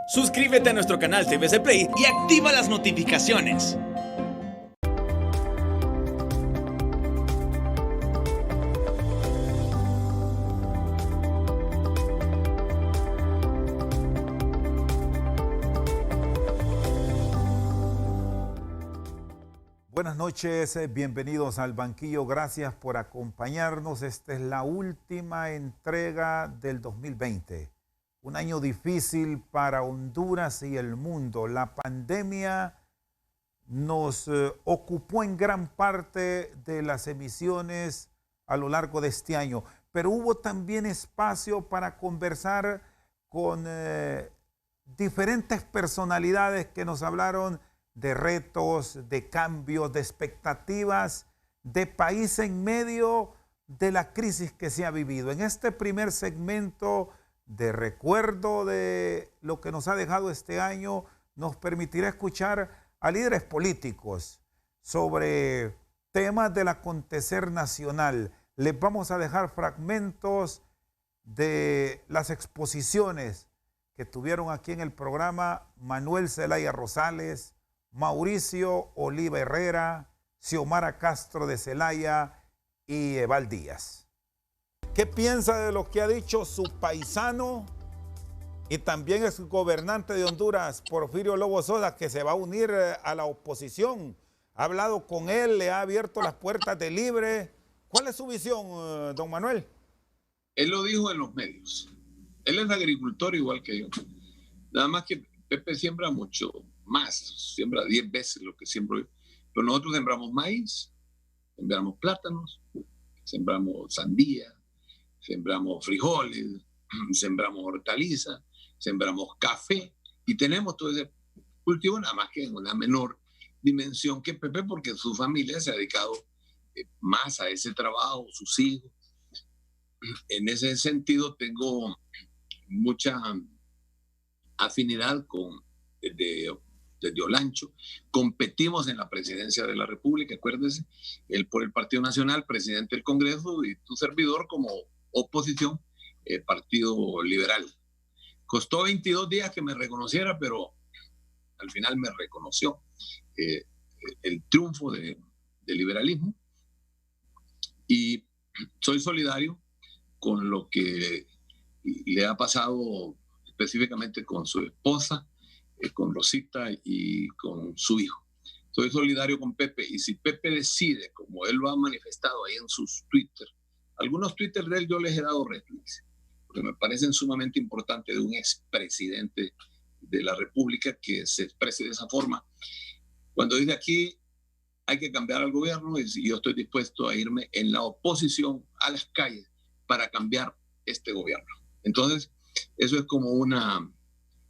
Suscríbete a nuestro canal TVC Play y activa las notificaciones. Buenas noches, bienvenidos al Banquillo, gracias por acompañarnos. Esta es la última entrega del 2020, un año difícil para Honduras y el mundo. La pandemia nos ocupó en gran parte de las emisiones a lo largo de este año, pero hubo también espacio para conversar con diferentes personalidades que nos hablaron de retos, de cambios, de expectativas, de país en medio de la crisis que se ha vivido. En este primer segmento de recuerdo de lo que nos ha dejado este año, nos permitirá escuchar a líderes políticos sobre temas del acontecer nacional. Les vamos a dejar fragmentos de las exposiciones que tuvieron aquí en el programa Manuel Zelaya Rosales, Mauricio Oliva Herrera, Xiomara Castro de Zelaya y Eval Díaz. ¿Qué piensa de lo que ha dicho su paisano y también es gobernante de Honduras, Porfirio Lobo Sosa, que se va a unir a la oposición? ¿Ha hablado con él? ¿Le ha abierto las puertas de libre? ¿Cuál es su visión, don Manuel? Él lo dijo en los medios. Él es agricultor igual que yo. Nada más que Pepe siembra mucho más, siembra 10 veces lo que siembro yo. Pero nosotros sembramos maíz, sembramos plátanos, sembramos sandía, sembramos frijoles, sembramos hortalizas, sembramos café y tenemos todo ese cultivo, nada más que en una menor dimensión que Pepe, porque su familia se ha dedicado más a ese trabajo, sus hijos. En ese sentido tengo mucha afinidad con desde Olancho. Competimos en la presidencia de la República, acuérdese, él por el Partido Nacional, presidente del Congreso, y tu servidor como oposición, Partido Liberal. Costó 22 días que me reconociera, pero al final me reconoció el triunfo del liberalismo, y soy solidario con lo que le ha pasado específicamente con su esposa, con Rosita y con su hijo. Soy solidario con Pepe, y si Pepe decide, como él lo ha manifestado ahí en sus Twitter, algunos Twitter de él yo les he dado retweet, porque me parecen sumamente importantes, de un expresidente de la República que se exprese de esa forma. Cuando dice aquí hay que cambiar al gobierno, y yo estoy dispuesto a irme en la oposición a las calles para cambiar este gobierno. Entonces, eso es como una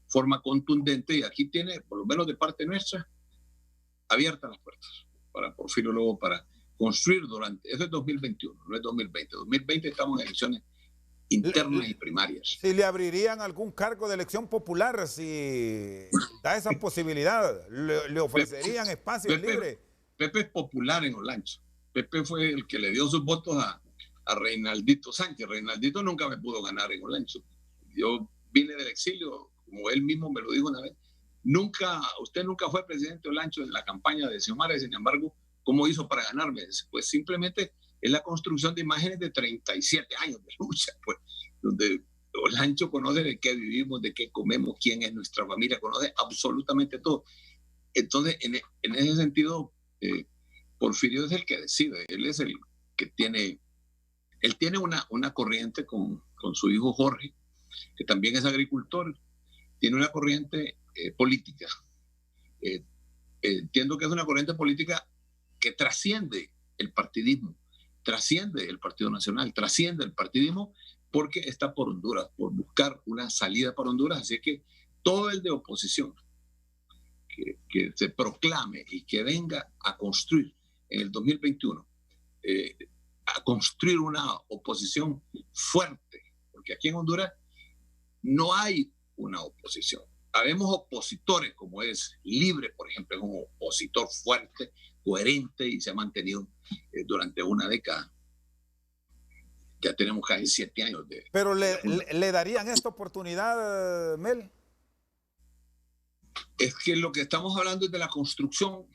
forma contundente, y aquí tiene, por lo menos de parte nuestra, abiertas las puertas para Porfirio Lobo para construir durante, eso es 2021, no es 2020. 2020 estamos en elecciones internas y primarias. Si le abrirían algún cargo de elección popular, si da esa posibilidad, le ofrecerían espacio libre. Pepe es popular en Olancho. Pepe fue el que le dio sus votos a Reinaldito Sánchez. Reinaldito nunca me pudo ganar en Olancho. Yo vine del exilio, como él mismo me lo dijo una vez. Usted nunca fue presidente de Olancho en la campaña de Xiomara, sin embargo, ¿cómo hizo para ganarme? Pues simplemente es la construcción de imágenes de 37 años de lucha, pues, donde Olancho conoce de qué vivimos, de qué comemos, quién es nuestra familia, conoce absolutamente todo. Entonces, en ese sentido, Porfirio es el que decide, él es el que tiene, él tiene una corriente con su hijo Jorge, que también es agricultor, tiene una corriente política. Entiendo que es una corriente política que trasciende el partidismo, trasciende el Partido Nacional, trasciende el partidismo, porque está por Honduras, por buscar una salida para Honduras. Así que todo el de oposición que se proclame y que venga a construir en el 2021, a construir una oposición fuerte, porque aquí en Honduras no hay una oposición. Habemos opositores, como es Libre, por ejemplo, es un opositor fuerte, coherente, y se ha mantenido durante una década. Ya tenemos casi 7 años de... ¿Pero le darían esta oportunidad, Mel? Es que lo que estamos hablando es de la construcción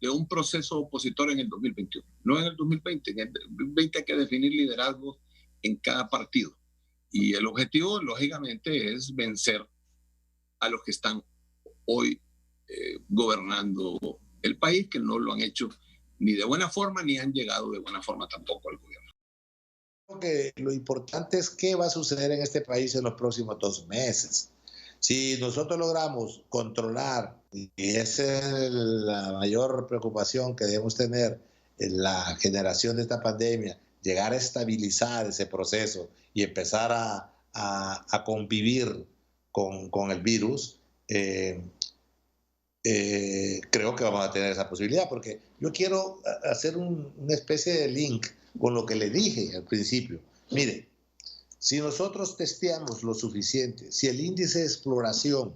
de un proceso opositor en el 2021, no en el 2020. En el 2020 hay que definir liderazgos en cada partido. Y el objetivo, lógicamente, es vencer a los que están hoy gobernando el país, que no lo han hecho ni de buena forma, ni han llegado de buena forma tampoco al gobierno. Creo que lo importante es qué va a suceder en este país en los próximos 2 meses. Si nosotros logramos controlar, y esa es la mayor preocupación que debemos tener en la generación de esta pandemia, llegar a estabilizar ese proceso y empezar a convivir con el virus, creo que vamos a tener esa posibilidad, porque yo quiero hacer una especie de link con lo que le dije al principio. Mire, si nosotros testeamos lo suficiente, si el índice de exploración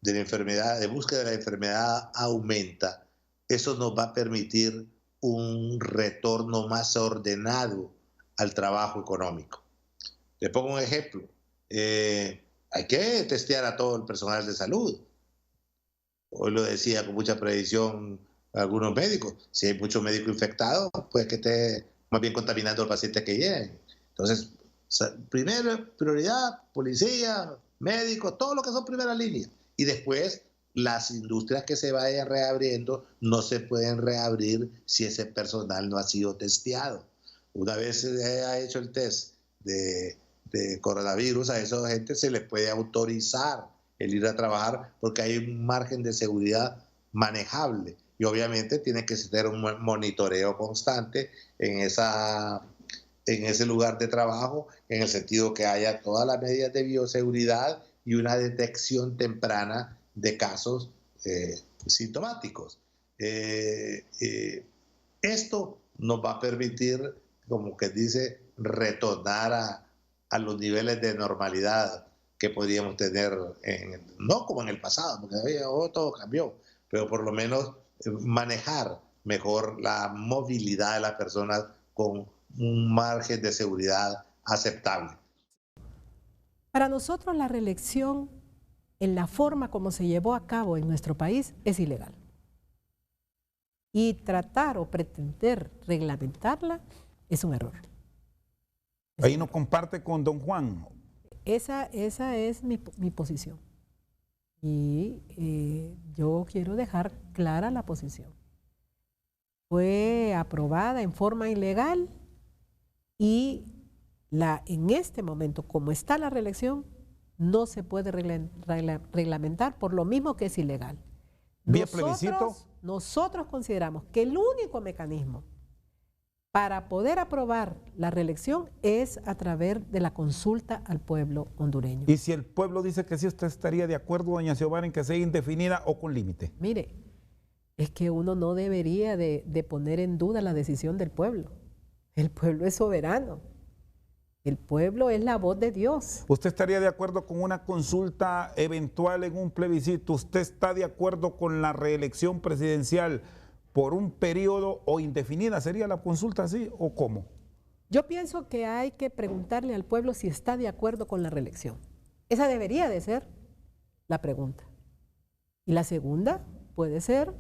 de la enfermedad, de búsqueda de la enfermedad aumenta, eso nos va a permitir un retorno más ordenado al trabajo económico. Le pongo un ejemplo. Hay que testear a todo el personal de salud. Hoy lo decía con mucha predicción algunos médicos. Si hay muchos médicos infectados, pues que esté más bien contaminando al paciente que lleguen. Entonces, primero, prioridad, policía, médicos, todo lo que son primera línea. Y después, las industrias que se vayan reabriendo no se pueden reabrir si ese personal no ha sido testeado. Una vez se ha hecho el test de coronavirus, a esa gente se les puede autorizar el ir a trabajar porque hay un margen de seguridad manejable. Y obviamente tiene que ser un monitoreo constante en ese lugar de trabajo, en el sentido que haya todas las medidas de bioseguridad y una detección temprana de casos sintomáticos. Esto nos va a permitir, como que dice, retornar a los niveles de normalidad que podríamos tener, no como en el pasado, porque todo cambió, pero por lo menos manejar mejor la movilidad de las personas con un margen de seguridad aceptable. Para nosotros la reelección, en la forma como se llevó a cabo en nuestro país, es ilegal. Y tratar o pretender reglamentarla es un error. Ahí no comparte con don Juan. Esa es mi posición. Y yo quiero dejar clara la posición. Fue aprobada en forma ilegal y en este momento, como está la reelección, no se puede reglamentar por lo mismo que es ilegal. ¿Vía plebiscito? Nosotros consideramos que el único mecanismo para poder aprobar la reelección es a través de la consulta al pueblo hondureño. Y si el pueblo dice que sí, ¿usted estaría de acuerdo, doña Xiomara, en que sea indefinida o con límite? Mire, es que uno no debería de poner en duda la decisión del pueblo. El pueblo es soberano. El pueblo es la voz de Dios. ¿Usted estaría de acuerdo con una consulta eventual en un plebiscito? ¿Usted está de acuerdo con la reelección presidencial por un periodo o indefinida? ¿Sería la consulta así o cómo? Yo pienso que hay que preguntarle al pueblo si está de acuerdo con la reelección. Esa debería de ser la pregunta. Y la segunda puede ser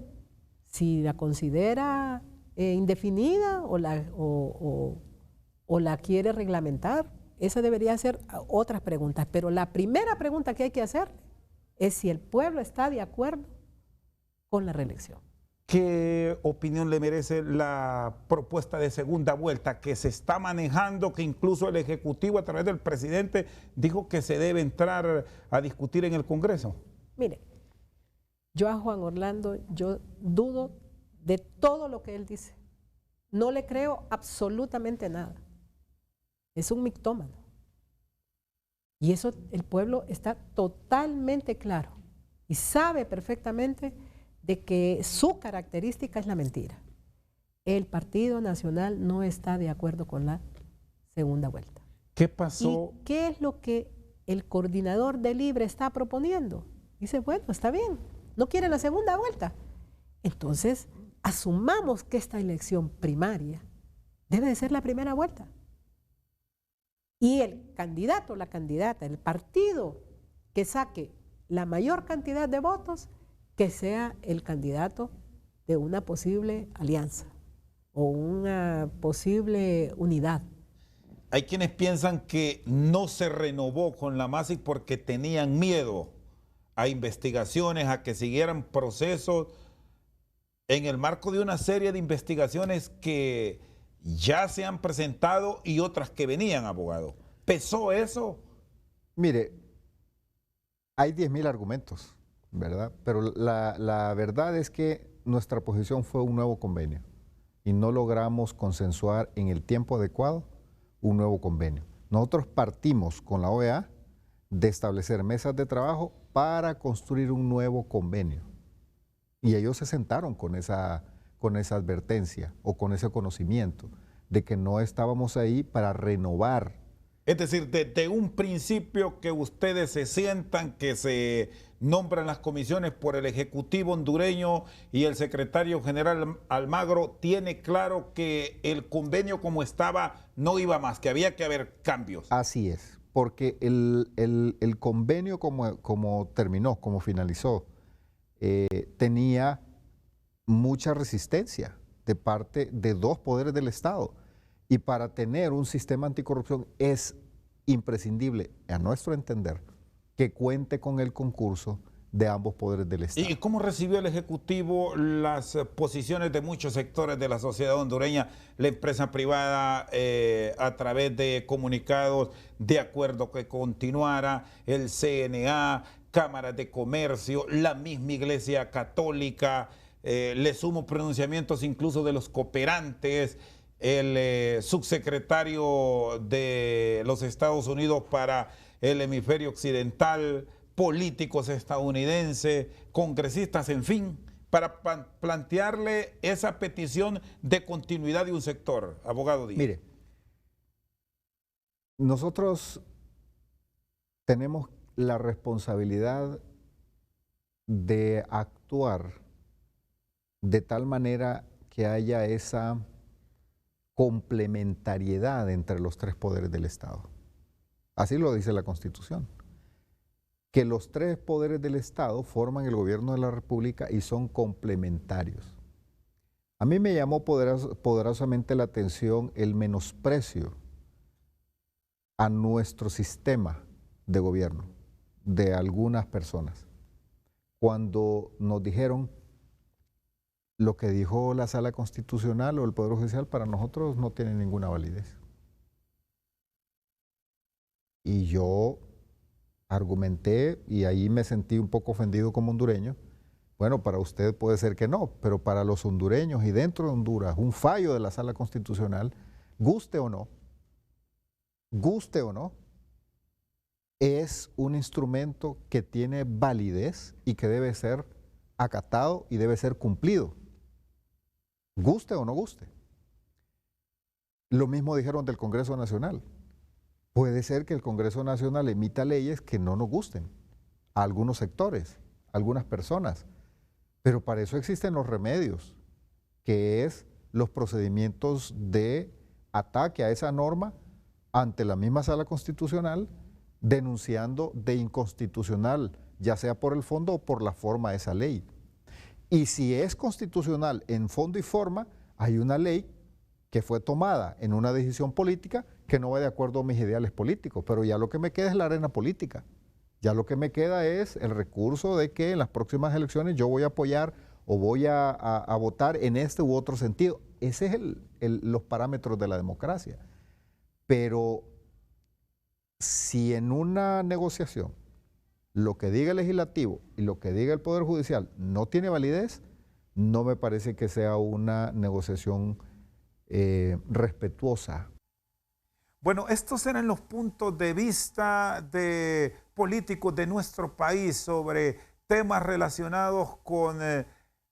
si la considera indefinida o la quiere reglamentar. Esa debería ser otras preguntas. Pero la primera pregunta que hay que hacer es si el pueblo está de acuerdo con la reelección. ¿Qué opinión le merece la propuesta de segunda vuelta que se está manejando, que incluso el Ejecutivo a través del presidente dijo que se debe entrar a discutir en el Congreso? Mire, yo a Juan Orlando, yo dudo de todo lo que él dice. No le creo absolutamente nada. Es un mictómano. Y eso el pueblo está totalmente claro y sabe perfectamente de que su característica es la mentira. El Partido Nacional no está de acuerdo con la segunda vuelta. ¿Qué pasó? ¿Y qué es lo que el coordinador de Libre está proponiendo? Dice, bueno, está bien, no quiere la segunda vuelta. Entonces, asumamos que esta elección primaria debe de ser la primera vuelta. Y el candidato, la candidata, el partido que saque la mayor cantidad de votos, que sea el candidato de una posible alianza o una posible unidad. Hay quienes piensan que no se renovó con la MASIC porque tenían miedo a investigaciones, a que siguieran procesos en el marco de una serie de investigaciones que ya se han presentado y otras que venían, abogado. ¿Pesó eso? Mire, hay 10.000 argumentos, ¿verdad? Pero la verdad es que nuestra posición fue un nuevo convenio y no logramos consensuar en el tiempo adecuado un nuevo convenio. Nosotros partimos con la OEA de establecer mesas de trabajo para construir un nuevo convenio. Y ellos se sentaron con esa advertencia o con ese conocimiento de que no estábamos ahí para renovar. Es decir, desde un principio que ustedes se sientan, que se nombran las comisiones por el Ejecutivo hondureño y el secretario general Almagro, tiene claro que el convenio como estaba no iba más, que había que haber cambios. Así es, porque el convenio como terminó, como finalizó, tenía mucha resistencia de parte de dos poderes del Estado. Y para tener un sistema anticorrupción es imprescindible, a nuestro entender, que cuente con el concurso de ambos poderes del Estado. ¿Y cómo recibió el Ejecutivo las posiciones de muchos sectores de la sociedad hondureña, la empresa privada a través de comunicados de acuerdo que continuara, el CNA, cámaras de comercio, la misma Iglesia Católica, le sumo pronunciamientos incluso de los cooperantes, el subsecretario de los Estados Unidos para el hemisferio occidental, políticos estadounidenses, congresistas, en fin, para plantearle esa petición de continuidad de un sector, abogado Díaz? Mire, nosotros tenemos la responsabilidad de actuar de tal manera que haya esa complementariedad entre los tres poderes del Estado. Así lo dice la Constitución. Que los tres poderes del Estado forman el gobierno de la República y son complementarios. A mí me llamó poderosamente la atención el menosprecio a nuestro sistema de gobierno de algunas personas. Cuando nos dijeron lo que dijo la Sala Constitucional o el Poder Judicial para nosotros no tiene ninguna validez. Y yo argumenté y ahí me sentí un poco ofendido como hondureño. Bueno, para usted puede ser que no, pero para los hondureños y dentro de Honduras, un fallo de la Sala Constitucional, guste o no, es un instrumento que tiene validez y que debe ser acatado y debe ser cumplido. Guste o no guste. Lo mismo dijeron del Congreso Nacional. Puede ser que el Congreso Nacional emita leyes que no nos gusten a algunos sectores, a algunas personas, pero para eso existen los remedios, que es los procedimientos de ataque a esa norma ante la misma Sala Constitucional, denunciando de inconstitucional, ya sea por el fondo o por la forma de esa ley. Y si es constitucional en fondo y forma, hay una ley que fue tomada en una decisión política que no va de acuerdo a mis ideales políticos, pero ya lo que me queda es la arena política. Ya lo que me queda es el recurso de que en las próximas elecciones yo voy a apoyar o voy a votar en este u otro sentido. Ese es los parámetros de la democracia. Pero si en una negociación lo que diga el legislativo y lo que diga el Poder Judicial no tiene validez, no me parece que sea una negociación respetuosa. Bueno, estos eran los puntos de vista de políticos de nuestro país sobre temas relacionados con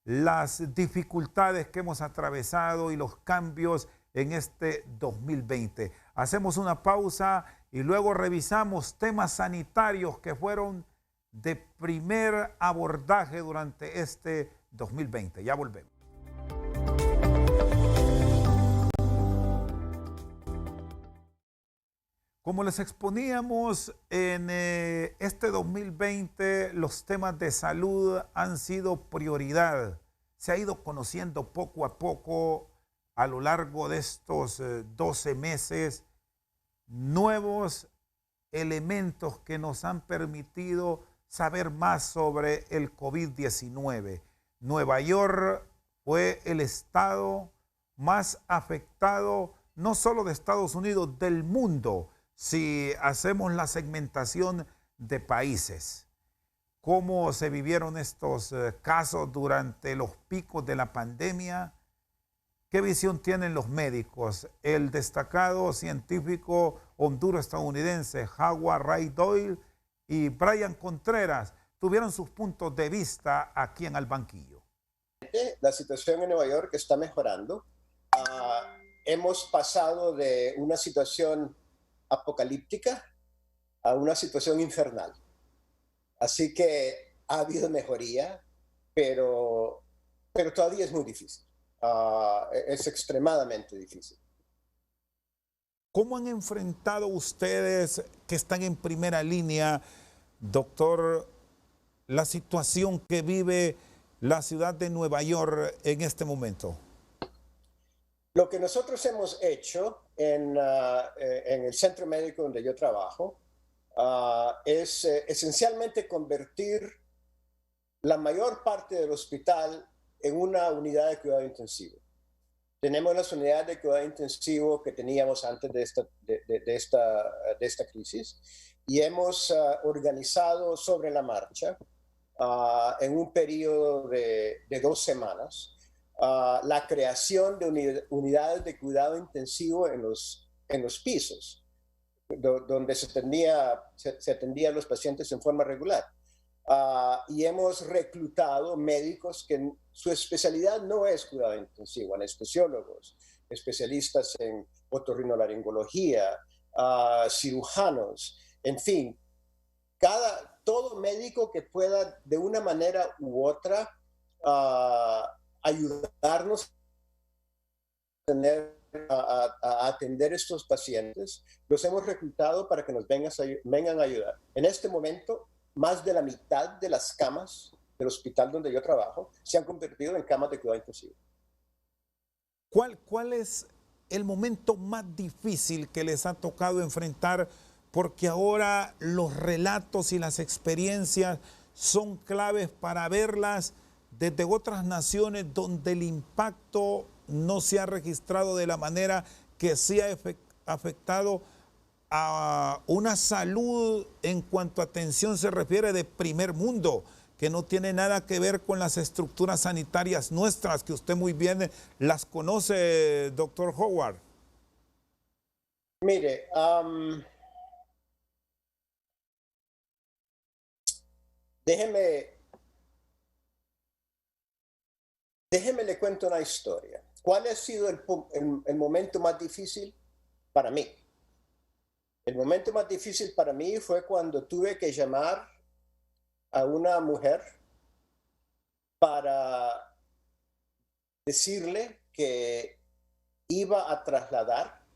las dificultades que hemos atravesado y los cambios en este 2020. Hacemos una pausa y luego revisamos temas sanitarios que fueron de primer abordaje durante este 2020. Ya volvemos. Como les exponíamos en este 2020, los temas de salud han sido prioridad. Se ha ido conociendo poco a poco a lo largo de estos 12 meses nuevos elementos que nos han permitido saber más sobre el COVID-19. Nueva York fue el estado más afectado, no solo de Estados Unidos, del mundo, si hacemos la segmentación de países. ¿Cómo se vivieron estos casos durante los picos de la pandemia? ¿Qué visión tienen los médicos? El destacado científico honduras-estadounidense Howard Ray Doyle y Brian Contreras tuvieron sus puntos de vista aquí en Al Banquillo. La situación en Nueva York está mejorando. Hemos pasado de una situación apocalíptica a una situación infernal. Así que ha habido mejoría, pero todavía es muy difícil. Es extremadamente difícil. ¿Cómo han enfrentado ustedes que están en primera línea, doctor, la situación que vive la ciudad de Nueva York en este momento? Lo que nosotros hemos hecho en el centro médico donde yo trabajo es esencialmente convertir la mayor parte del hospital en una unidad de cuidado intensivo. Tenemos las unidades de cuidado intensivo que teníamos antes de esta crisis y hemos organizado sobre la marcha en un periodo de 2 semanas la creación de unidades de cuidado intensivo en los pisos, donde se atendían los pacientes en forma regular. Y hemos reclutado médicos que su especialidad no es cuidado intensivo, anestesiólogos, especialistas en otorrinolaringología, cirujanos, en fin, todo médico que pueda de una manera u otra ayudarnos a atender estos pacientes, los hemos reclutado para que nos vengan a ayudar. En este momento, más de la mitad de las camas del hospital donde yo trabajo se han convertido en camas de cuidado intensivo. ¿Cuál es el momento más difícil que les ha tocado enfrentar? Porque ahora los relatos y las experiencias son claves para verlas desde otras naciones donde el impacto no se ha registrado de la manera que sí ha afectado a una salud en cuanto a atención se refiere de primer mundo, que no tiene nada que ver con las estructuras sanitarias nuestras, que usted muy bien las conoce, doctor Howard. Mire, déjeme le cuento una historia. ¿Cuál ha sido el momento más difícil para mí? El momento más difícil para mí fue cuando tuve que llamar a una mujer para decirle que iba a trasladar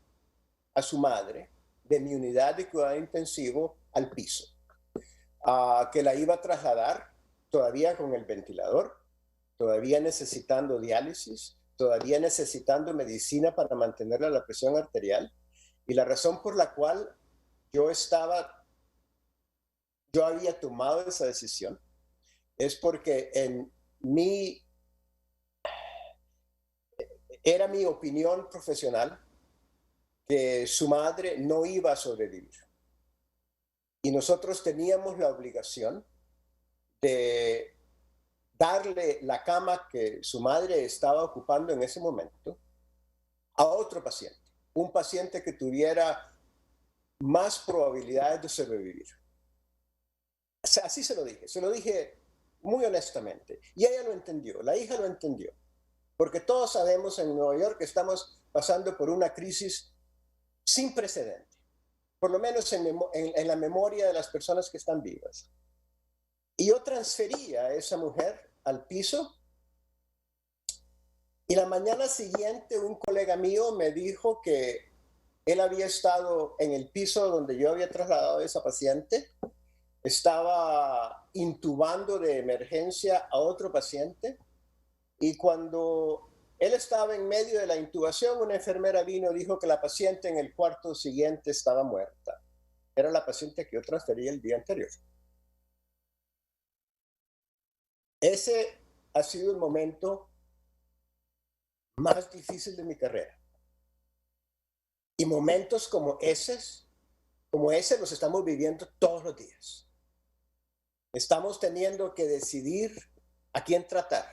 a su madre de mi unidad de cuidado intensivo al piso. Que la iba a trasladar todavía con el ventilador, todavía necesitando diálisis, todavía necesitando medicina para mantenerle la presión arterial. Y la razón por la cual yo había tomado esa decisión es porque era mi opinión profesional que su madre no iba a sobrevivir. Y nosotros teníamos la obligación de darle la cama que su madre estaba ocupando en ese momento a otro paciente, un paciente que tuviera más probabilidades de sobrevivir. Así se lo dije muy honestamente. Y ella lo entendió, la hija lo entendió. Porque todos sabemos en Nueva York que estamos pasando por una crisis sin precedente, por lo menos en la memoria de las personas que están vivas. Y yo transferí a esa mujer al piso y la mañana siguiente un colega mío me dijo que Él había estado en el piso donde yo había trasladado a esa paciente, estaba intubando de emergencia a otro paciente y cuando él estaba en medio de la intubación, una enfermera vino y dijo que la paciente en el cuarto siguiente estaba muerta. Era la paciente que yo transferí el día anterior. Ese ha sido el momento más difícil de mi carrera. Y momentos como ese los estamos viviendo todos los días. Estamos teniendo que decidir a quién tratar,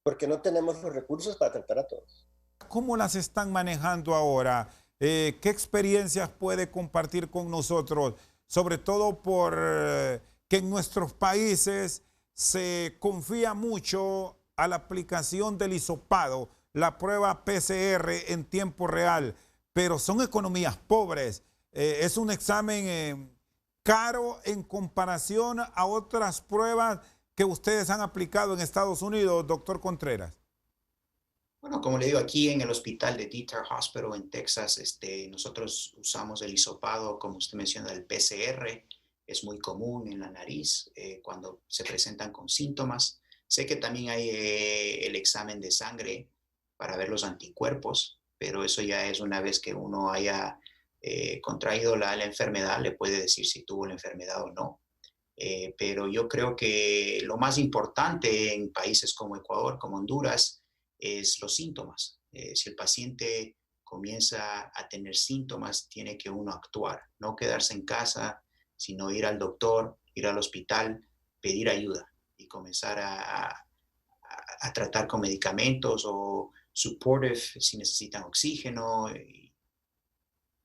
porque no tenemos los recursos para tratar a todos. ¿Cómo las están manejando ahora? ¿Qué experiencias puede compartir con nosotros? Sobre todo por que en nuestros países se confía mucho a la aplicación del hisopado, la prueba PCR en tiempo real, pero son economías pobres. Es un examen caro en comparación a otras pruebas que ustedes han aplicado en Estados Unidos, doctor Contreras. Bueno, como le digo, aquí en el hospital de Dieter Hospital en Texas, nosotros usamos el hisopado, como usted menciona, el PCR. Es muy común en la nariz cuando se presentan con síntomas. Sé que también hay el examen de sangre para ver los anticuerpos, pero eso ya es una vez que uno haya contraído la enfermedad, le puede decir si tuvo la enfermedad o no. Pero yo creo que lo más importante en países como Ecuador, como Honduras, es los síntomas. Si el paciente comienza a tener síntomas, tiene que uno actuar, no quedarse en casa, sino ir al doctor, ir al hospital, pedir ayuda y comenzar a tratar con medicamentos o supportive si necesitan oxígeno.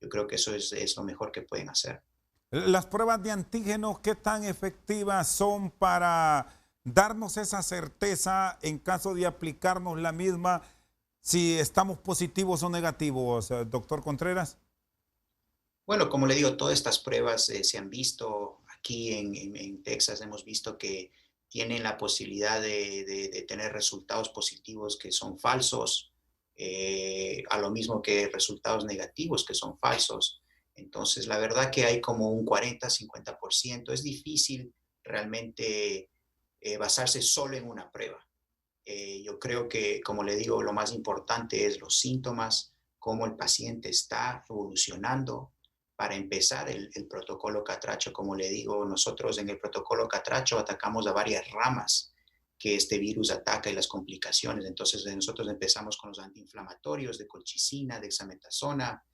Yo creo que eso es lo mejor que pueden hacer. Las pruebas de antígenos, ¿qué tan efectivas son para darnos esa certeza en caso de aplicarnos la misma si estamos positivos o negativos, doctor Contreras? Bueno, como le digo, todas estas pruebas se han visto aquí en Texas, hemos visto que tienen la posibilidad de tener resultados positivos que son falsos, a lo mismo que resultados negativos que son falsos. Entonces, la verdad que hay como un 40-50%. Es difícil realmente basarse solo en una prueba. Yo creo que, como le digo, lo más importante es los síntomas, cómo el paciente está evolucionando. Para empezar, el protocolo Catracho, como le digo, nosotros en el protocolo Catracho atacamos a varias ramas que este virus ataca y las complicaciones. Entonces, nosotros empezamos con los antiinflamatorios de colchicina, dexametasona,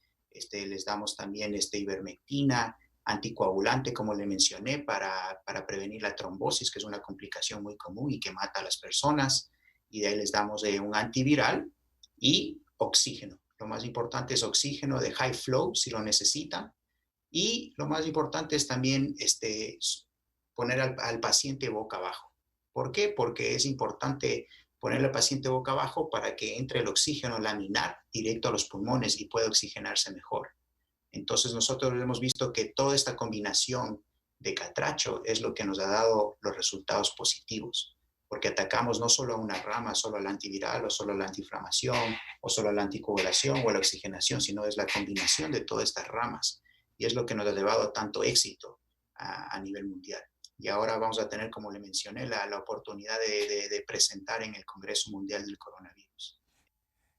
les damos también ivermectina, anticoagulante, como le mencioné, para prevenir la trombosis, que es una complicación muy común y que mata a las personas. Y de ahí les damos un antiviral y oxígeno. Lo más importante es oxígeno de high flow, si lo necesitan. Y lo más importante es también poner al paciente boca abajo. ¿Por qué? Porque es importante poner al paciente boca abajo para que entre el oxígeno laminar directo a los pulmones y pueda oxigenarse mejor. Entonces nosotros hemos visto que toda esta combinación de Catracho es lo que nos ha dado los resultados positivos, porque atacamos no solo a una rama, solo al antiviral o solo a la antiinflamación o solo a la anticoagulación o a la oxigenación, sino es la combinación de todas estas ramas y es lo que nos ha llevado a tanto éxito a nivel mundial. Y ahora vamos a tener, como le mencioné, la oportunidad de presentar en el Congreso Mundial del Coronavirus.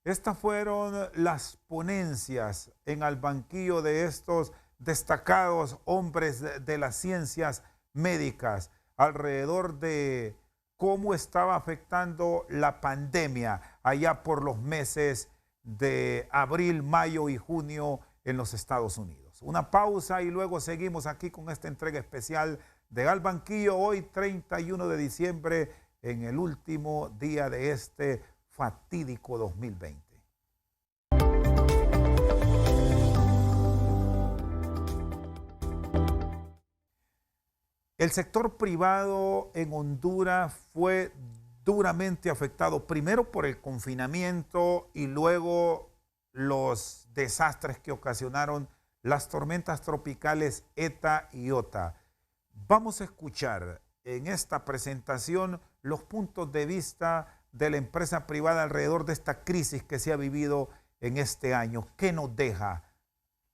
Estas fueron las ponencias en el banquillo de estos destacados hombres de las ciencias médicas alrededor de cómo estaba afectando la pandemia allá por los meses de abril, mayo y junio en los Estados Unidos. Una pausa y luego seguimos aquí con esta entrega especial de Al Banquillo, hoy 31 de diciembre, en el último día de este fatídico 2020. El sector privado en Honduras fue duramente afectado, primero por el confinamiento y luego los desastres que ocasionaron las tormentas tropicales ETA y OTA. Vamos a escuchar en esta presentación los puntos de vista de la empresa privada alrededor de esta crisis que se ha vivido en este año. ¿Qué nos deja?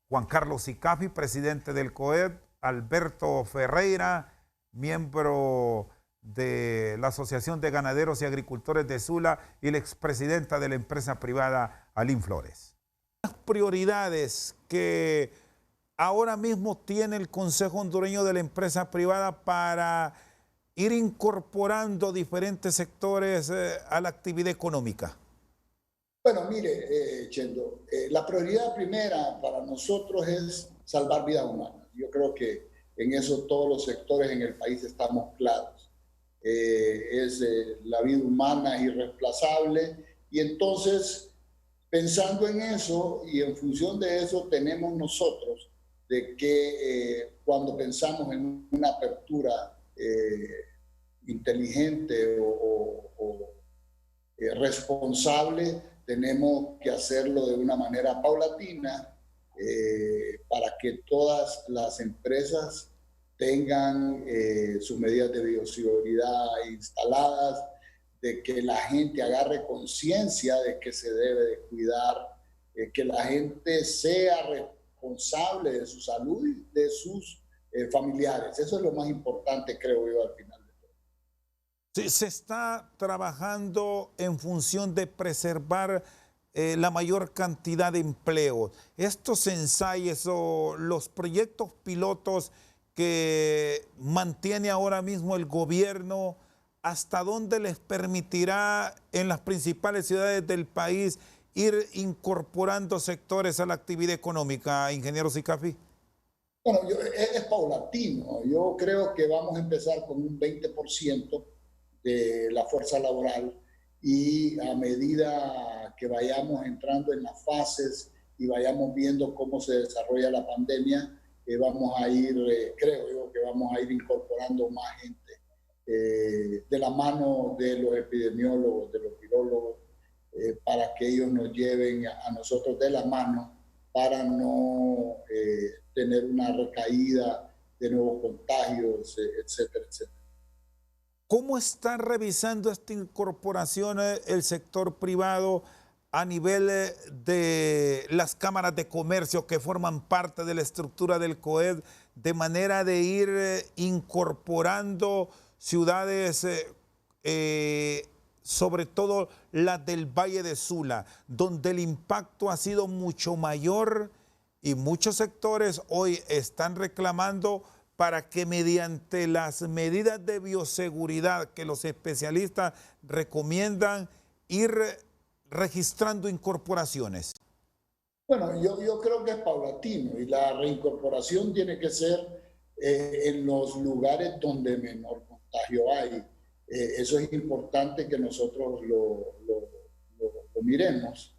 Juan Carlos Sicafi, presidente del COED, Alberto Ferreira, miembro de la Asociación de Ganaderos y Agricultores de Sula, y la expresidenta de la empresa privada, Alín Flores. Las prioridades que ahora mismo tiene el Consejo Hondureño de la Empresa Privada para ir incorporando diferentes sectores a la actividad económica. Bueno, mire, Chendo, la prioridad primera para nosotros es salvar vidas humanas. Yo creo que en eso todos los sectores en el país estamos claros. La vida humana es irreemplazable y entonces, pensando en eso y en función de eso, tenemos nosotros de que cuando pensamos en una apertura inteligente o responsable, tenemos que hacerlo de una manera paulatina para que todas las empresas tengan sus medidas de bioseguridad instaladas, de que la gente agarre conciencia de que se debe de cuidar, que la gente sea responsable de su salud y de sus familiares. Eso es lo más importante, creo yo, al final. Sí, se está trabajando en función de preservar la mayor cantidad de empleos. Estos ensayos o los proyectos pilotos que mantiene ahora mismo el gobierno, ¿hasta dónde les permitirá en las principales ciudades del país ir incorporando sectores a la actividad económica, ingeniero Sicafi? Bueno, es paulatino. Yo creo que vamos a empezar con un 20% de la fuerza laboral y a medida que vayamos entrando en las fases y vayamos viendo cómo se desarrolla la pandemia, vamos a ir, creo yo, que vamos a ir incorporando más gente de la mano de los epidemiólogos, de los virólogos, para que ellos nos lleven a nosotros de la mano para no tener una recaída de nuevos contagios, etcétera, etcétera. ¿Cómo está revisando esta incorporación el sector privado a nivel de las cámaras de comercio que forman parte de la estructura del COED, de manera de ir incorporando ciudades, sobre todo las del Valle de Sula, donde el impacto ha sido mucho mayor y muchos sectores hoy están reclamando para que mediante las medidas de bioseguridad que los especialistas recomiendan ir registrando incorporaciones? Bueno, yo creo que es paulatino y la reincorporación tiene que ser en los lugares donde menor contagio hay. Eso es importante que nosotros lo miremos,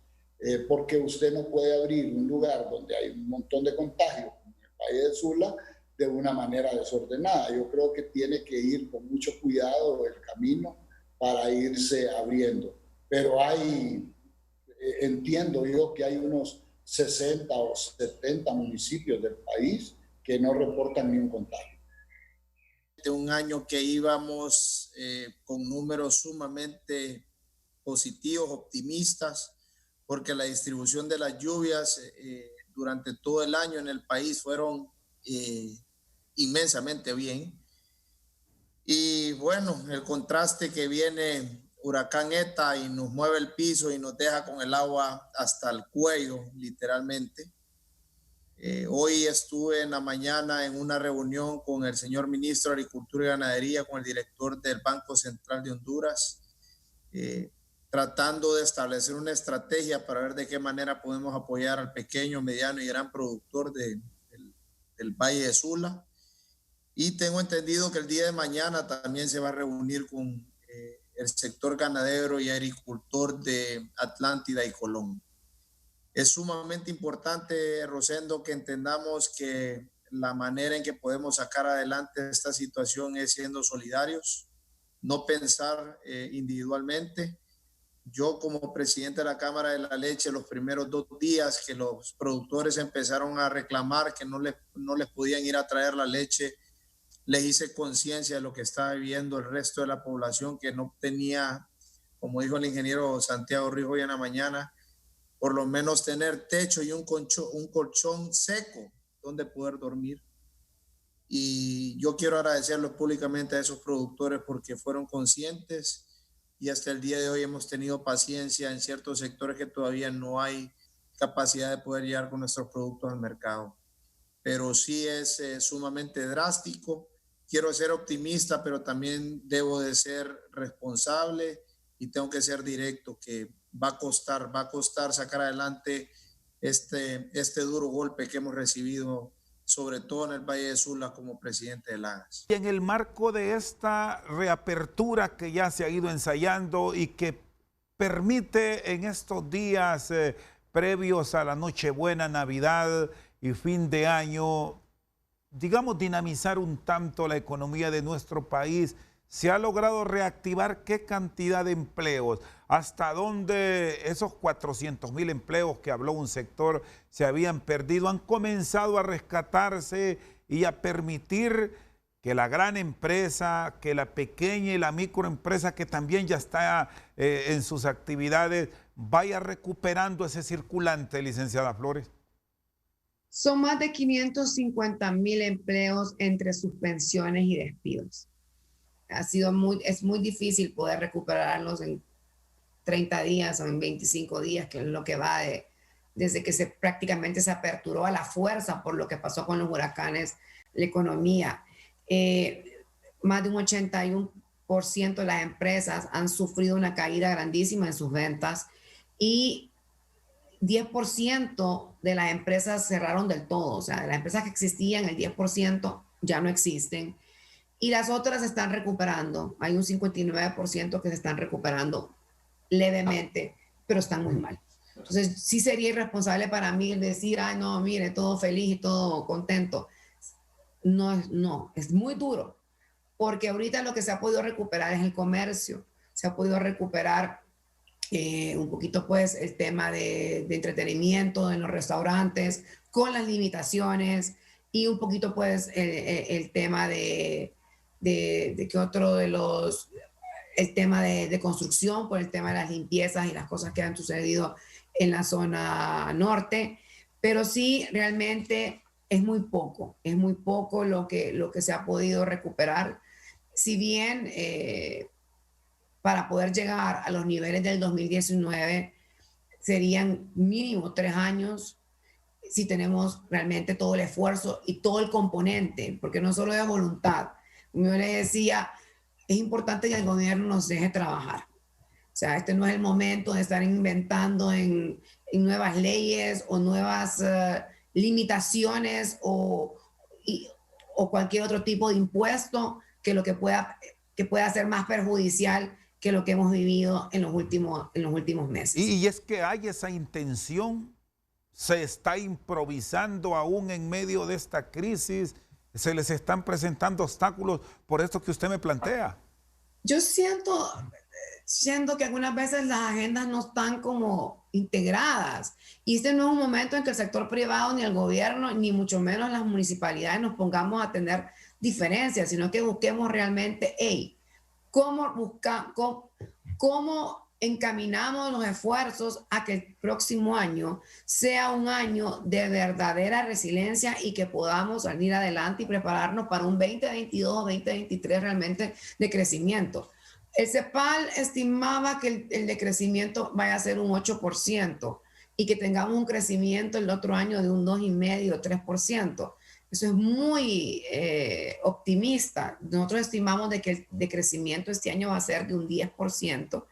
porque usted no puede abrir un lugar donde hay un montón de contagios, como en el Valle de Sula, de una manera desordenada. Yo creo que tiene que ir con mucho cuidado el camino para irse abriendo. Pero entiendo yo que hay unos 60 o 70 municipios del país que no reportan ni un contagio. De un año que íbamos con números sumamente positivos, optimistas, porque la distribución de las lluvias durante todo el año en el país fueron inmensamente bien. Y bueno, el contraste que viene huracán ETA y nos mueve el piso y nos deja con el agua hasta el cuello, literalmente. Hoy estuve en la mañana en una reunión con el señor ministro de Agricultura y Ganadería, con el director del Banco Central de Honduras, tratando de establecer una estrategia para ver de qué manera podemos apoyar al pequeño, mediano y gran productor del Valle de Sula. Y tengo entendido que el día de mañana también se va a reunir con el sector ganadero y agricultor de Atlántida y Colón. Es sumamente importante, Rosendo, que entendamos que la manera en que podemos sacar adelante esta situación es siendo solidarios, no pensar individualmente. Yo, como presidente de la Cámara de la Leche, los primeros 2 días que los productores empezaron a reclamar que no les podían ir a traer la leche, les hice conciencia de lo que estaba viviendo el resto de la población, que no tenía, como dijo el ingeniero Santiago Rijo hoy en la mañana, por lo menos tener techo y un colchón seco donde poder dormir. Y yo quiero agradecerles públicamente a esos productores porque fueron conscientes y hasta el día de hoy hemos tenido paciencia en ciertos sectores que todavía no hay capacidad de poder llegar con nuestros productos al mercado. Pero sí es sumamente drástico. Quiero ser optimista, pero también debo de ser responsable y tengo que ser directo, que va a costar sacar adelante este duro golpe que hemos recibido, sobre todo en el Valle de Sula como presidente de Lagas. Y en el marco de esta reapertura que ya se ha ido ensayando y que permite en estos días previos a la Nochebuena, Navidad y fin de año, digamos, dinamizar un tanto la economía de nuestro país, ¿se ha logrado reactivar qué cantidad de empleos? ¿Hasta dónde esos 400,000 empleos que habló un sector se habían perdido han comenzado a rescatarse y a permitir que la gran empresa, que la pequeña y la microempresa que también ya está en sus actividades vaya recuperando ese circulante, licenciada Flores? Son más de 550,000 empleos entre suspensiones y despidos. Es muy difícil poder recuperarlos en 30 días o en 25 días, que es lo que va desde que prácticamente se aperturó a la fuerza por lo que pasó con los huracanes, la economía. Más de un 81% de las empresas han sufrido una caída grandísima en sus ventas y 10% de las empresas cerraron del todo. O sea, de las empresas que existían, el 10% ya no existen. Y las otras se están recuperando. Hay un 59% que se están recuperando levemente, pero están muy mal. Entonces, sí sería irresponsable para mí decir, ay, no, mire, todo feliz y todo contento. No, es muy duro, porque ahorita lo que se ha podido recuperar es el comercio. Se ha podido recuperar un poquito, pues, el tema de entretenimiento en los restaurantes, con las limitaciones, y un poquito, pues, el tema de que otro de los, el tema de construcción, por el tema de las limpiezas y las cosas que han sucedido en la zona norte, pero sí, realmente es muy poco lo que se ha podido recuperar. Si bien para poder llegar a los niveles del 2019 serían mínimo 3 años, si tenemos realmente todo el esfuerzo y todo el componente, porque no solo es voluntad. Como yo le decía, es importante que el gobierno nos deje trabajar. O sea, este no es el momento de estar inventando en nuevas leyes o nuevas limitaciones o cualquier otro tipo de impuesto que lo que pueda ser más perjudicial que lo que hemos vivido en los últimos meses. Y es que hay esa intención, se está improvisando aún en medio de esta crisis, se les están presentando obstáculos por esto que usted me plantea. Yo siento que algunas veces las agendas no están como integradas, y este no es un momento en que el sector privado ni el gobierno ni mucho menos las municipalidades nos pongamos a tener diferencias, sino que busquemos realmente, ¿cómo encaminamos los esfuerzos a que el próximo año sea un año de verdadera resiliencia y que podamos salir adelante y prepararnos para un 2022 o 2023 realmente de crecimiento? El CEPAL estimaba que el decrecimiento vaya a ser un 8% y que tengamos un crecimiento el otro año de un 2,5% o 3%. Eso es muy optimista. Nosotros estimamos de que el decrecimiento este año va a ser de un 10%,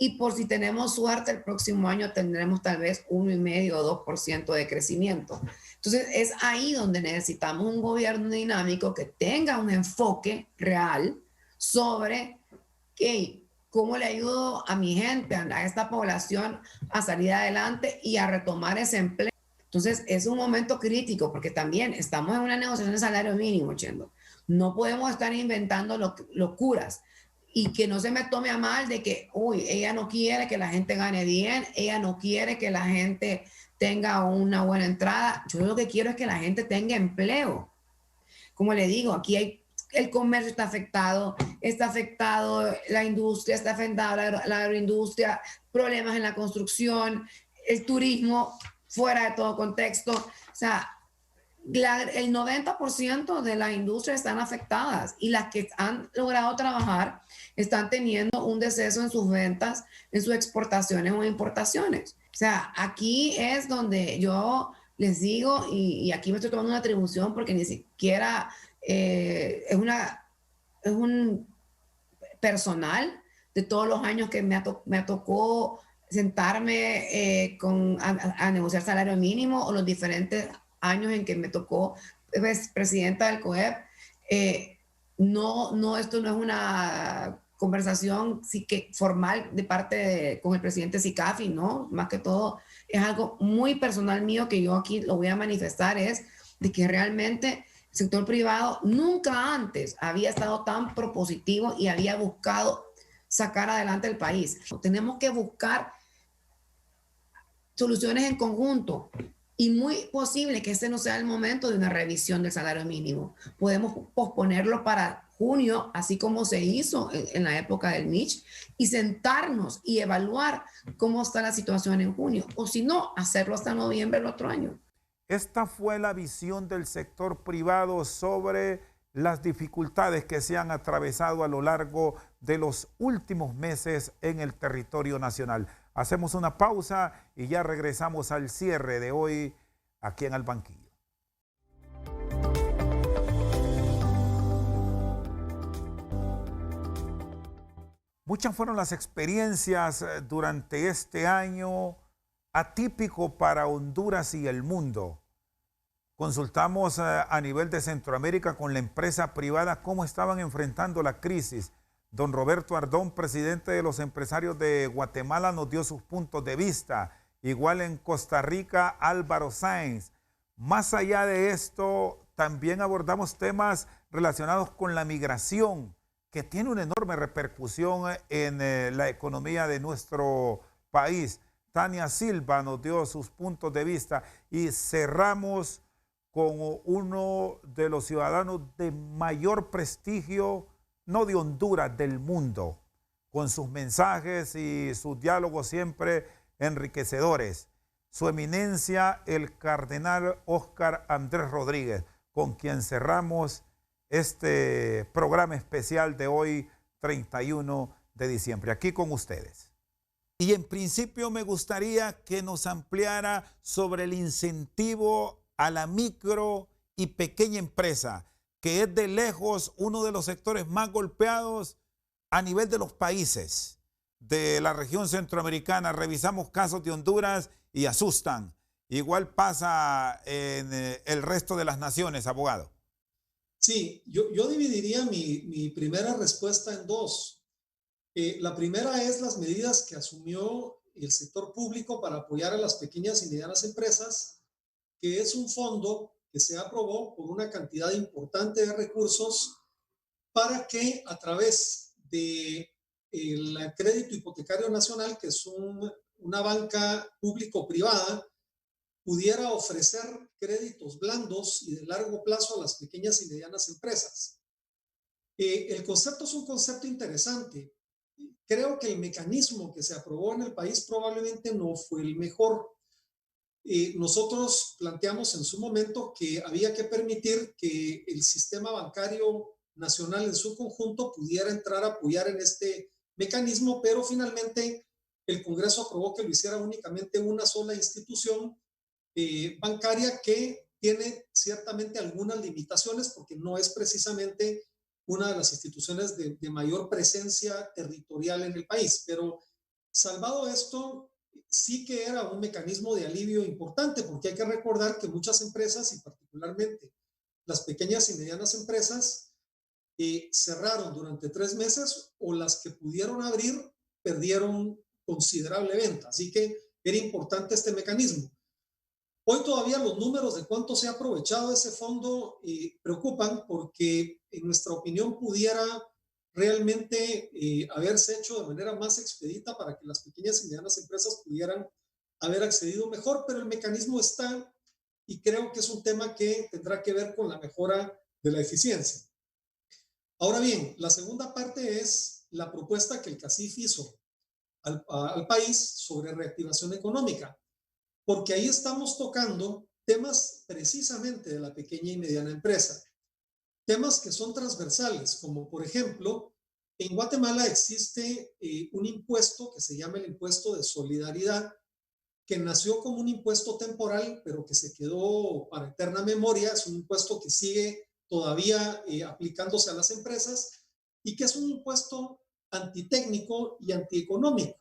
y por si tenemos suerte el próximo año tendremos tal vez 1,5% o 2% de crecimiento. Entonces es ahí donde necesitamos un gobierno dinámico que tenga un enfoque real sobre cómo le ayudo a mi gente, a esta población a salir adelante y a retomar ese empleo. Entonces es un momento crítico porque también estamos en una negociación de salario mínimo, Chendo. No podemos estar inventando locuras y que no se me tome a mal de que, ella no quiere que la gente gane bien, ella no quiere que la gente tenga una buena entrada. Yo lo que quiero es que la gente tenga empleo. Como le digo, aquí el comercio está afectado la industria, está afectada la agroindustria, problemas en la construcción, el turismo fuera de todo contexto. O sea, el 90% de las industrias están afectadas y las que han logrado trabajar están teniendo un descenso en sus ventas, en sus exportaciones o importaciones. O sea, aquí es donde yo les digo, y aquí me estoy tomando una atribución porque ni siquiera es un personal de todos los años que me tocó sentarme a negociar salario mínimo, o los diferentes años en que me tocó presidenta del COEP. Esto no es una conversación sí que formal de parte con el presidente SICAFI, ¿no? Más que todo es algo muy personal mío que yo aquí lo voy a manifestar, es de que realmente el sector privado nunca antes había estado tan propositivo y había buscado sacar adelante el país. Tenemos que buscar soluciones en conjunto y muy posible que este no sea el momento de una revisión del salario mínimo. Podemos posponerlo para junio, así como se hizo en la época del Mitch, y sentarnos y evaluar cómo está la situación en junio, o si no, hacerlo hasta noviembre del otro año. Esta fue la visión del sector privado sobre las dificultades que se han atravesado a lo largo de los últimos meses en el territorio nacional. Hacemos una pausa y ya regresamos al cierre de hoy aquí en Al Banquillo. Muchas fueron las experiencias durante este año atípico para Honduras y el mundo. Consultamos a nivel de Centroamérica con la empresa privada cómo estaban enfrentando la crisis. Don Roberto Ardón, presidente de los empresarios de Guatemala, nos dio sus puntos de vista. Igual en Costa Rica, Álvaro Sáenz. Más allá de esto, también abordamos temas relacionados con la migración, que tiene una enorme repercusión en la economía de nuestro país. Tania Silva nos dio sus puntos de vista y cerramos con uno de los ciudadanos de mayor prestigio, no de Honduras, del mundo, con sus mensajes y sus diálogos siempre enriquecedores. Su eminencia, el cardenal Óscar Andrés Rodríguez, con quien cerramos este programa especial de hoy, 31 de diciembre, aquí con ustedes. Y en principio me gustaría que nos ampliara sobre el incentivo a la micro y pequeña empresa, que es de lejos uno de los sectores más golpeados a nivel de los países de la región centroamericana. Revisamos casos de Honduras y asustan. Igual pasa en el resto de las naciones, abogado. Sí, yo dividiría mi primera respuesta en dos. La primera es las medidas que asumió el sector público para apoyar a las pequeñas y medianas empresas, que es un fondo que se aprobó por una cantidad importante de recursos para que a través de el Crédito Hipotecario Nacional, que es una banca público-privada, pudiera ofrecer créditos blandos y de largo plazo a las pequeñas y medianas empresas. El concepto es un concepto interesante. Creo que el mecanismo que se aprobó en el país probablemente no fue el mejor. Nosotros planteamos en su momento que había que permitir que el sistema bancario nacional en su conjunto pudiera entrar a apoyar en este mecanismo, pero finalmente el Congreso aprobó que lo hiciera únicamente una sola institución bancaria, que tiene ciertamente algunas limitaciones porque no es precisamente una de las instituciones de mayor presencia territorial en el país. Pero salvado esto, sí que era un mecanismo de alivio importante, porque hay que recordar que muchas empresas, y particularmente las pequeñas y medianas empresas, cerraron durante 3 meses, o las que pudieron abrir perdieron considerable venta. Así que era importante este mecanismo. Hoy todavía los números de cuánto se ha aprovechado ese fondo preocupan, porque en nuestra opinión pudiera realmente haberse hecho de manera más expedita para que las pequeñas y medianas empresas pudieran haber accedido mejor, pero el mecanismo está, y creo que es un tema que tendrá que ver con la mejora de la eficiencia. Ahora bien, la segunda parte es la propuesta que el CACIF hizo al país sobre reactivación económica. porque ahí estamos tocando temas precisamente de la pequeña y mediana empresa, temas que son transversales, como por ejemplo, en Guatemala existe un impuesto que se llama el impuesto de solidaridad, que nació como un impuesto temporal, pero que se quedó para eterna memoria. Es un impuesto que sigue todavía aplicándose a las empresas y que es un impuesto antitécnico y antieconómico.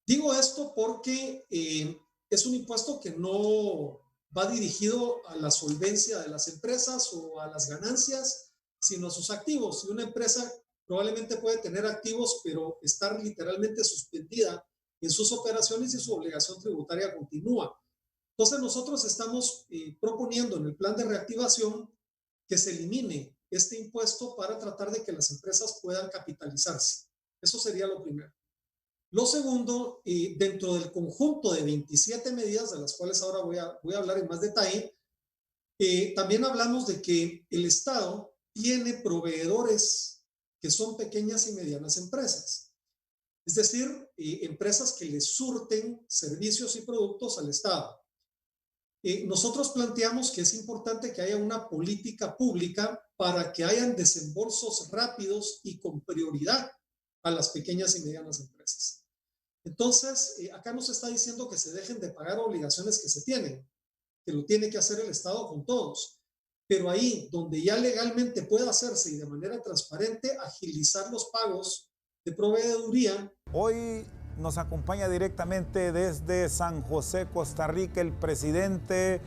Digo esto porque es un impuesto que no va dirigido a la solvencia de las empresas o a las ganancias, sino a sus activos. Y una empresa probablemente puede tener activos, pero estar literalmente suspendida en sus operaciones y su obligación tributaria continúa. Entonces nosotros estamos proponiendo en el plan de reactivación que se elimine este impuesto para tratar de que las empresas puedan capitalizarse. Eso sería lo primero. Lo segundo, dentro del conjunto de 27 medidas, de las cuales ahora voy a hablar en más detalle, también hablamos de que el Estado tiene proveedores que son pequeñas y medianas empresas. Es decir, empresas que le surten servicios y productos al Estado. Nosotros planteamos que es importante que haya una política pública para que hayan desembolsos rápidos y con prioridad a las pequeñas y medianas empresas. Entonces, acá nos está diciendo que se dejen de pagar obligaciones que se tienen, que lo tiene que hacer el Estado con todos, pero ahí donde ya legalmente pueda hacerse y de manera transparente, agilizar los pagos de proveeduría. Hoy nos acompaña directamente desde San José, Costa Rica, el presidente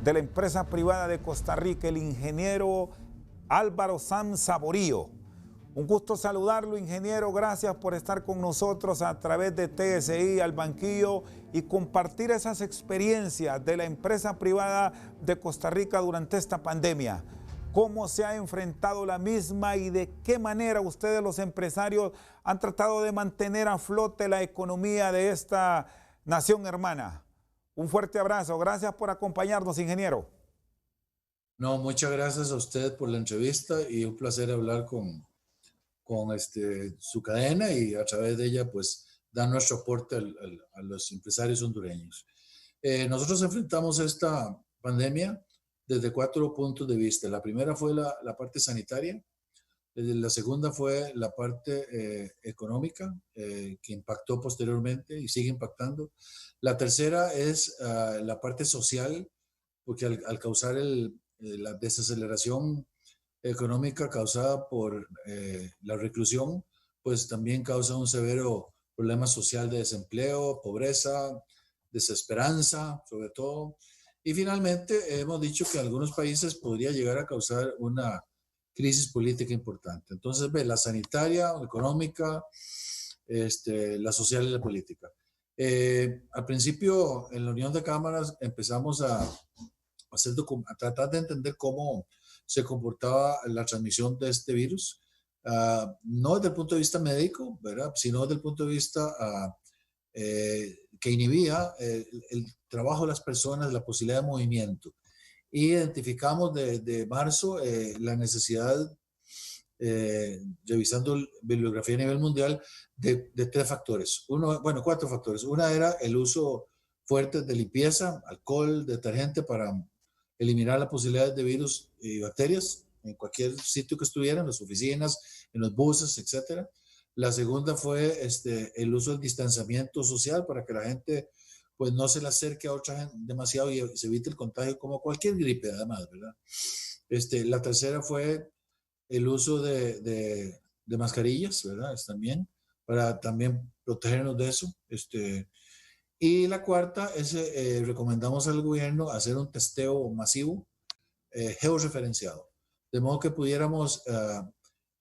de la empresa privada de Costa Rica, el ingeniero Álvaro Sanz Saborío. Un gusto saludarlo, ingeniero. Gracias por estar con nosotros a través de TSI al Banquillo y compartir esas experiencias de la empresa privada de Costa Rica durante esta pandemia. ¿Cómo se ha enfrentado la misma y de qué manera ustedes, los empresarios, han tratado de mantener a flote la economía de esta nación hermana? Un fuerte abrazo. Gracias por acompañarnos, ingeniero. No, muchas gracias a usted por la entrevista y un placer hablar con su cadena y a través de ella pues dar nuestro aporte a los empresarios hondureños. Nosotros enfrentamos esta pandemia desde 4 puntos de vista. La primera fue la parte sanitaria, la segunda fue la parte económica, que impactó posteriormente y sigue impactando. La tercera es la parte social, porque al causar la desaceleración económica causada por la reclusión, pues también causa un severo problema social de desempleo, pobreza, desesperanza, sobre todo. Y finalmente hemos dicho que en algunos países podría llegar a causar una crisis política importante. Entonces, ve, la sanitaria, la económica, la social y la política. Al principio, en la Unión de Cámaras, empezamos a tratar de entender cómo se comportaba la transmisión de este virus, no desde el punto de vista médico, ¿verdad?, sino desde el punto de vista que inhibía el trabajo de las personas, la posibilidad de movimiento. Y identificamos de marzo la necesidad, revisando bibliografía a nivel mundial, de 3 factores. 4 factores. Una era el uso fuerte de limpieza, alcohol, detergente para eliminar la posibilidad de virus y bacterias en cualquier sitio que estuvieran, en las oficinas, en los buses, etc. La segunda fue el uso del distanciamiento social para que la gente pues no se le acerque a otra gente demasiado y se evite el contagio como cualquier gripe, además, ¿verdad? La tercera fue el uso de mascarillas, ¿verdad? También, para también protegernos de eso. Y la cuarta es, recomendamos al gobierno hacer un testeo masivo georreferenciado, de modo que pudiéramos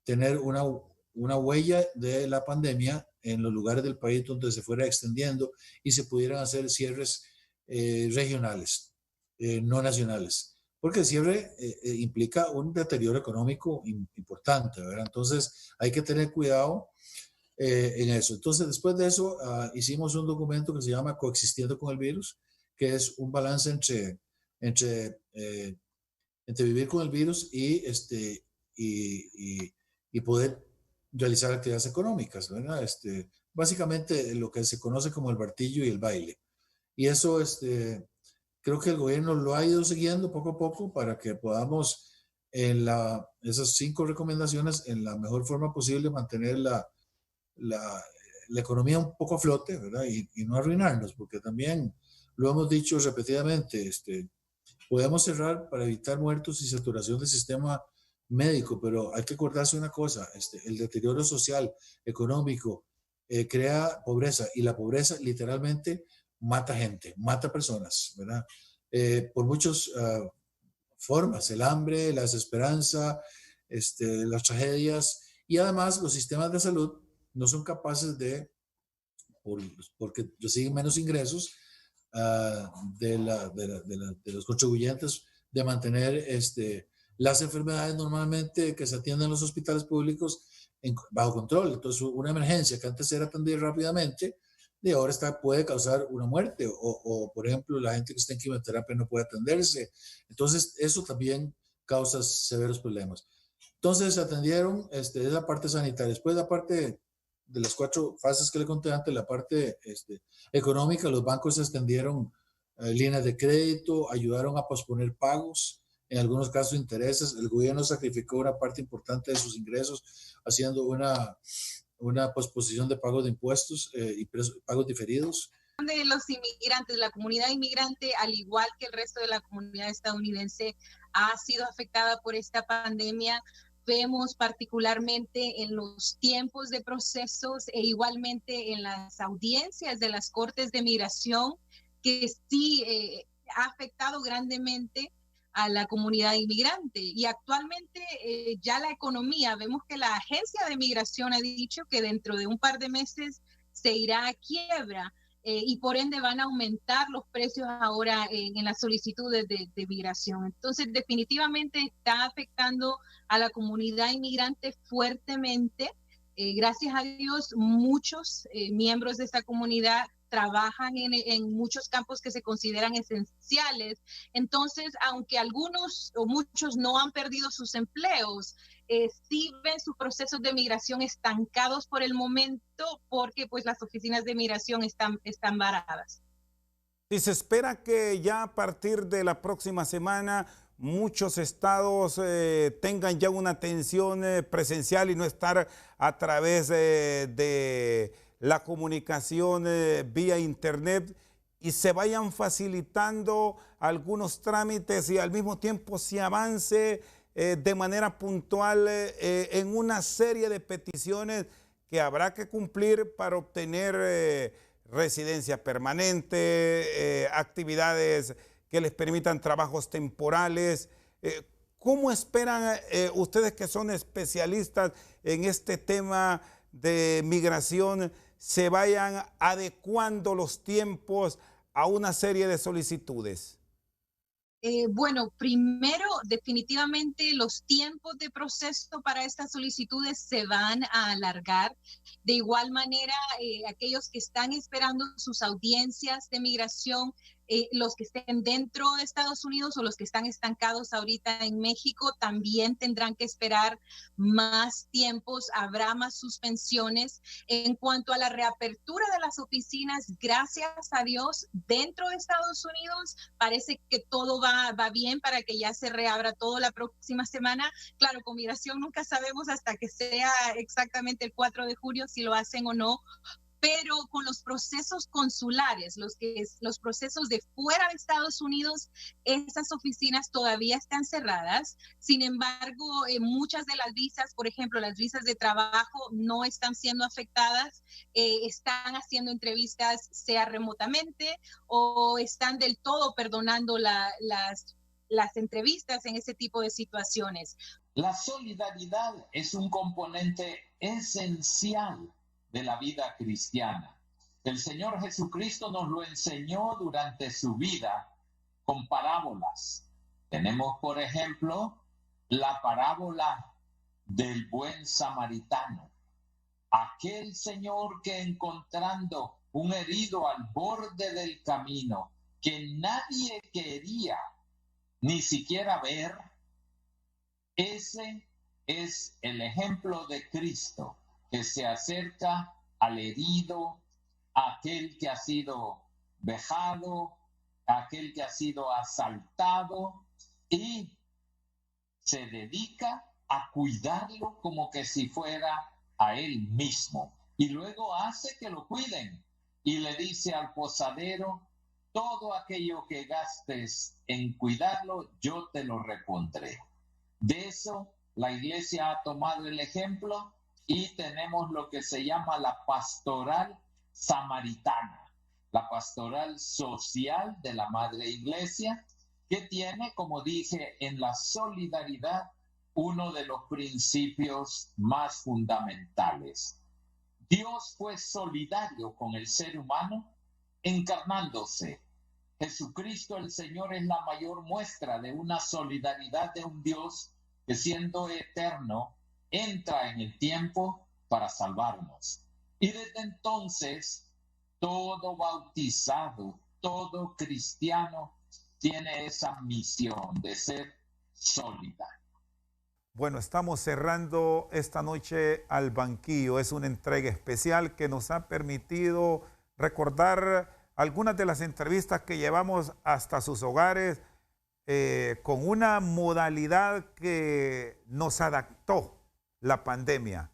tener una huella de la pandemia en los lugares del país donde se fuera extendiendo y se pudieran hacer cierres regionales, no nacionales, porque el cierre implica un deterioro económico importante, ¿verdad? Entonces hay que tener cuidado en eso. Entonces, después de eso, hicimos un documento que se llama Coexistiendo con el Virus, que es un balance entre vivir con el virus y poder realizar actividades económicas, ¿verdad? Básicamente lo que se conoce como el martillo y el baile. Y eso creo que el gobierno lo ha ido siguiendo poco a poco para que podamos esas 5 recomendaciones en la mejor forma posible mantener la economía un poco a flote, ¿verdad? Y no arruinarnos, porque también lo hemos dicho repetidamente, podemos cerrar para evitar muertos y saturación del sistema médico, pero hay que acordarse una cosa, el deterioro social, económico, crea pobreza, y la pobreza literalmente mata gente, mata personas, ¿verdad? Por muchas formas, el hambre, la desesperanza, las tragedias, y además los sistemas de salud no son capaces porque reciben menos ingresos de los contribuyentes, de mantener las enfermedades normalmente que se atienden en los hospitales públicos bajo control. Entonces, una emergencia que antes era atendida rápidamente, de ahora puede causar una muerte, o por ejemplo, la gente que está en quimioterapia no puede atenderse. Entonces, eso también causa severos problemas. Entonces, se atendieron, es la parte sanitaria. Después, la parte de las 4 fases que le conté antes, la parte económica, los bancos extendieron líneas de crédito, ayudaron a posponer pagos, en algunos casos intereses. El gobierno sacrificó una parte importante de sus ingresos haciendo una posposición de pagos de impuestos y pagos diferidos. De los inmigrantes, la comunidad inmigrante, al igual que el resto de la comunidad estadounidense, ha sido afectada por esta pandemia. Vemos particularmente en los tiempos de procesos e igualmente en las audiencias de las cortes de migración, que sí ha afectado grandemente a la comunidad inmigrante. Y actualmente ya la economía, vemos que la agencia de migración ha dicho que dentro de un par de meses se irá a quiebra. Y por ende van a aumentar los precios ahora en las solicitudes de migración. Entonces, definitivamente está afectando a la comunidad inmigrante fuertemente. Gracias a Dios, muchos miembros de esta comunidad trabajan en muchos campos que se consideran esenciales. Entonces, aunque algunos o muchos no han perdido sus empleos, sí ven sus procesos de migración estancados por el momento, porque pues las oficinas de migración están varadas. Y se espera que ya a partir de la próxima semana muchos estados tengan ya una atención presencial y no estar a través de la comunicación vía internet, y se vayan facilitando algunos trámites y al mismo tiempo se avance de manera puntual en una serie de peticiones que habrá que cumplir para obtener residencia permanente, actividades que les permitan trabajos temporales. ¿Cómo esperan ustedes, que son especialistas en este tema de migración, se vayan adecuando los tiempos a una serie de solicitudes? Bueno, primero, definitivamente los tiempos de proceso para estas solicitudes se van a alargar. De igual manera, aquellos que están esperando sus audiencias de migración, los que estén dentro de Estados Unidos o los que están estancados ahorita en México, también tendrán que esperar más tiempos, habrá más suspensiones. En cuanto a la reapertura de las oficinas, gracias a Dios, dentro de Estados Unidos parece que todo va bien para que ya se reabra todo la próxima semana. Claro, con migración nunca sabemos hasta que sea exactamente el 4 de julio si lo hacen o no. Pero con los procesos consulares, los procesos de fuera de Estados Unidos, esas oficinas todavía están cerradas. Sin embargo, muchas de las visas, por ejemplo, las visas de trabajo, no están siendo afectadas. Están haciendo entrevistas, sea remotamente, o están del todo perdonando las entrevistas en ese tipo de situaciones. La solidaridad es un componente esencial de la vida cristiana. El Señor Jesucristo nos lo enseñó durante su vida con parábolas. Tenemos, por ejemplo, la parábola del buen samaritano. Aquel señor que, encontrando un herido al borde del camino, que nadie quería ni siquiera ver, ese es el ejemplo de Cristo, que se acerca al herido, a aquel que ha sido vejado, aquel que ha sido asaltado, y se dedica a cuidarlo como que si fuera a él mismo. Y luego hace que lo cuiden y le dice al posadero: todo aquello que gastes en cuidarlo, yo te lo repondré. De eso la iglesia ha tomado el ejemplo y tenemos lo que se llama la pastoral samaritana, la pastoral social de la Madre Iglesia, que tiene, como dije, en la solidaridad uno de los principios más fundamentales. Dios fue solidario con el ser humano encarnándose. Jesucristo el Señor es la mayor muestra de una solidaridad de un Dios que, siendo eterno, entra en el tiempo para salvarnos. Y desde entonces, todo bautizado, todo cristiano tiene esa misión de ser solidario. Bueno, estamos cerrando esta noche al banquillo. Es una entrega especial que nos ha permitido recordar algunas de las entrevistas que llevamos hasta sus hogares con una modalidad que nos adaptó la pandemia.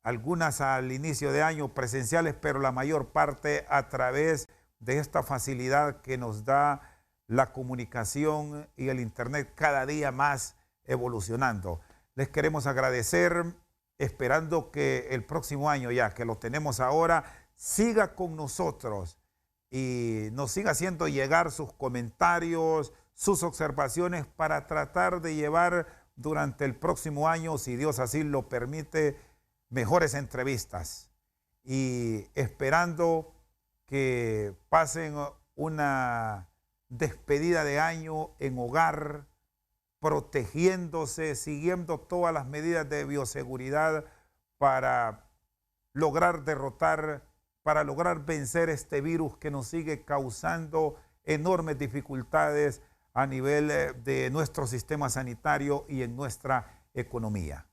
Algunas al inicio de año presenciales, pero la mayor parte a través de esta facilidad que nos da la comunicación y el Internet cada día más evolucionando. Les queremos agradecer, esperando que el próximo año, ya que lo tenemos ahora, siga con nosotros y nos siga haciendo llegar sus comentarios, sus observaciones para tratar de llevar durante el próximo año, si Dios así lo permite, mejores entrevistas. Y esperando que pasen una despedida de año en hogar, protegiéndose, siguiendo todas las medidas de bioseguridad para lograr derrotar, para lograr vencer este virus que nos sigue causando enormes dificultades a nivel de nuestro sistema sanitario y en nuestra economía.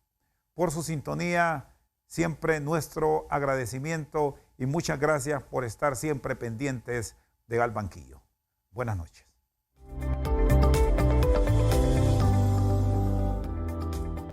Por su sintonía, siempre nuestro agradecimiento y muchas gracias por estar siempre pendientes de Al Banquillo. Buenas noches.